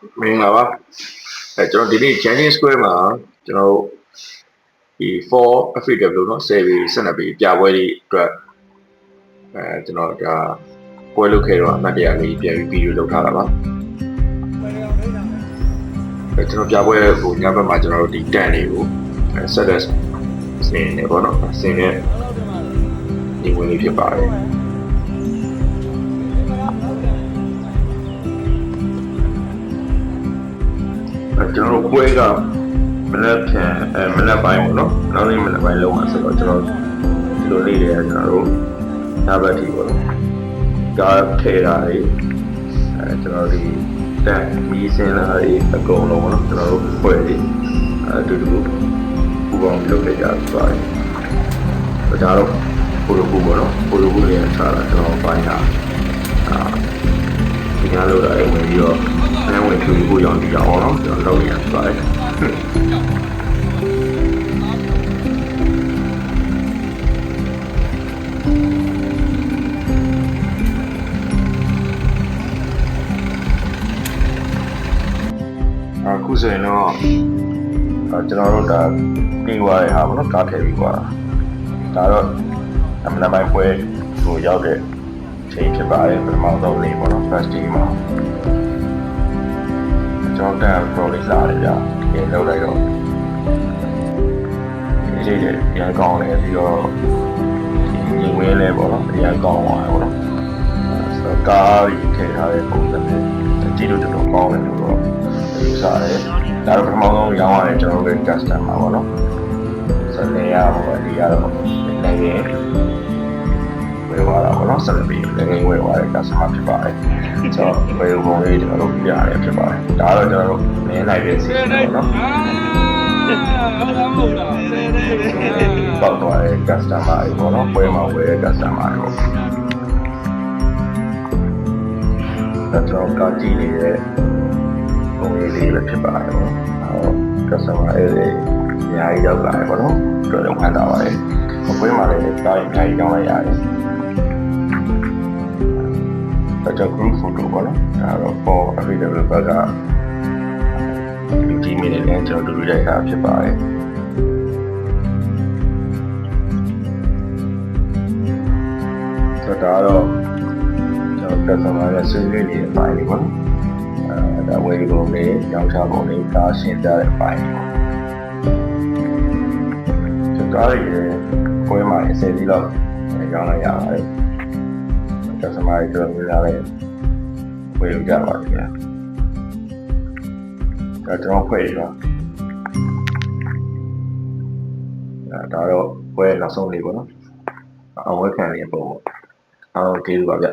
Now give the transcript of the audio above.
မင်္ဂလာပါကျွန်တော်ဒီနေ့ Changing Square မှာကျွန်တော်တို့ဒီ for FW เนาะ10 ปี12 ปีပြပွဲလေးအတွက်ကျွန်တော်ဒါပွဲလုပ်ခဲ့တော့အမှတ်တရလေးပြန်ပြီးဗီဒီယိုလုပ်ထားတာပါကျွန်တော်ပြပွဲကိုညဘက်မှာကျွန်တော်တို့ဒီတန်တွေကိုဆက်လက်စနေနေပေါ့เนาะစနေဒီဝင်လေးဖြစ်ပါတယ်ကျွန်တော်ပွဲကမနက်ဖြန်မနက်ပိုင်းပေါ့နော်နောက်နေ့မနက်ပိုင်းလုံးမှာဆိုတော့ကျွန်တော်ဒီလိုလေးတွေကျွန်တော်တို့ညဘက်ထိပေါ့နော်ကားထဲတာတွေကျွန်တော်ဒီတန်မီးစင်းလာတွေအကုန်လုံးပေါ့နော်ကျွန်တော်တို့ပွဲတွေအတူတူပူပေါင်းလုပ်ခဲ့ကြပါတယ်ဒါတော့ပိုလိုပူပေါ့နော်ပိုလိုပူလေးထားတာကျွန်တော်ပိုင်းတာဒီညလို့လည်းဝင်ပြီးတော့အဲဝင်ဖြူဖို့ရောင်းကြည့်အောင်နော်ကျွန်တော်လုပ်ရပါတယ်အခုဆိုရင်တော့ကျွန်တော်တို့ဒါပြီးသွားတဲ့ဟာပေါ့နော်ကားထည့်ပြီးသွားတာဒါတော့အမှန်တမ်းပွဲကိုရောက်တဲ့ချိန်ဖြစ်ပါတယ်ပထမဆုံးလေးပေါ့နော် first day မှာကျွန်တော်တက်ပရိုလေးလာတယ်ဗျဒီလောက်လိုက်တော့ဒီလေးရန်ကောင်းတယ်ပြီးတော့ဒီဝင်းလဲပေါ့နော်ရန်ကောင်းသွားတယ်ပေါ့နော်ဆိုတော့ကားကြီးထည့်ထားတဲ့ပုံစံနဲ့ကြည့်လို့တော်တော်ကောင်းတယ်လို့တော့ယူဆတယ်ဒါတော့ပထမဆုံးရောင်းရတဲ့ကျွန်တော်တို့ customer ပေါ့နော်ဆိုတော့နေရာပေါ့ဒီကတော့လည်းရဝယ်သွားတာပေါ့နော်ဆက်လက်ပြီးလည်းဝယ်သွားတဲ့ customer ဖြစ်ပါတယ်ဆိုတော့ဝယ်ပုံလေးကျွန်တော်တို့ပြရတယ်ဖြစ်ပါတယ်ဒါတော့ကျွန်တော်တို့နင်းလိုက်တဲ့စီပေါ့နော်ဟုတ်လားပေါက်သွားတဲ့ customer တွေပေါ့နော်ပွဲမှာဝယ်တဲ့ customer တွေပေါ့ဒါကျွန်တော်ကကြည့်နေတဲ့ပုံလေးလေးပဲဖြစ်ပါတယ်ပေါ့နော် customer တွေအများကြီးရောက်လာတယ်ပေါ့နော်တော်တော်ဝမ်းသာပါတယ်ပွဲမှာလည်းကားအများကြီးကြောင်းလိုက်ရတယ်ဒါကြောင့် group photo ပေါ့နော်ဒါတော့ for every developer ကဒီမိနစ်နဲ့ကျွန်တော်တို့ရိုက်တာဖြစ်ပါတယ်ဆိုတော့ကျွန်တော် customer ရဲ့ဆွေးနွေးနေတဲ့အပိုင်းလေးပေါ့နော်ဒါဝယ်ပုံလေးရောင်းချပုံလေးကားရှင်းပြတဲ့အပိုင်းပေါ့ကျွန်တော်ရဲ့ပွဲမှာအစည်းလောက်ရောင်းလိုက်ရပါတယ်customer တွေတော်တော်များများဝယ်ကြပါဗျာဒါကျွန်တော်ဖွဲ့ရတော့ဒါတော့ပွဲနောက်ဆုံးလေးပေါ့နော်အဝယ်ခံလေးပုံပေါ့ကျေးဇူးပါဗျ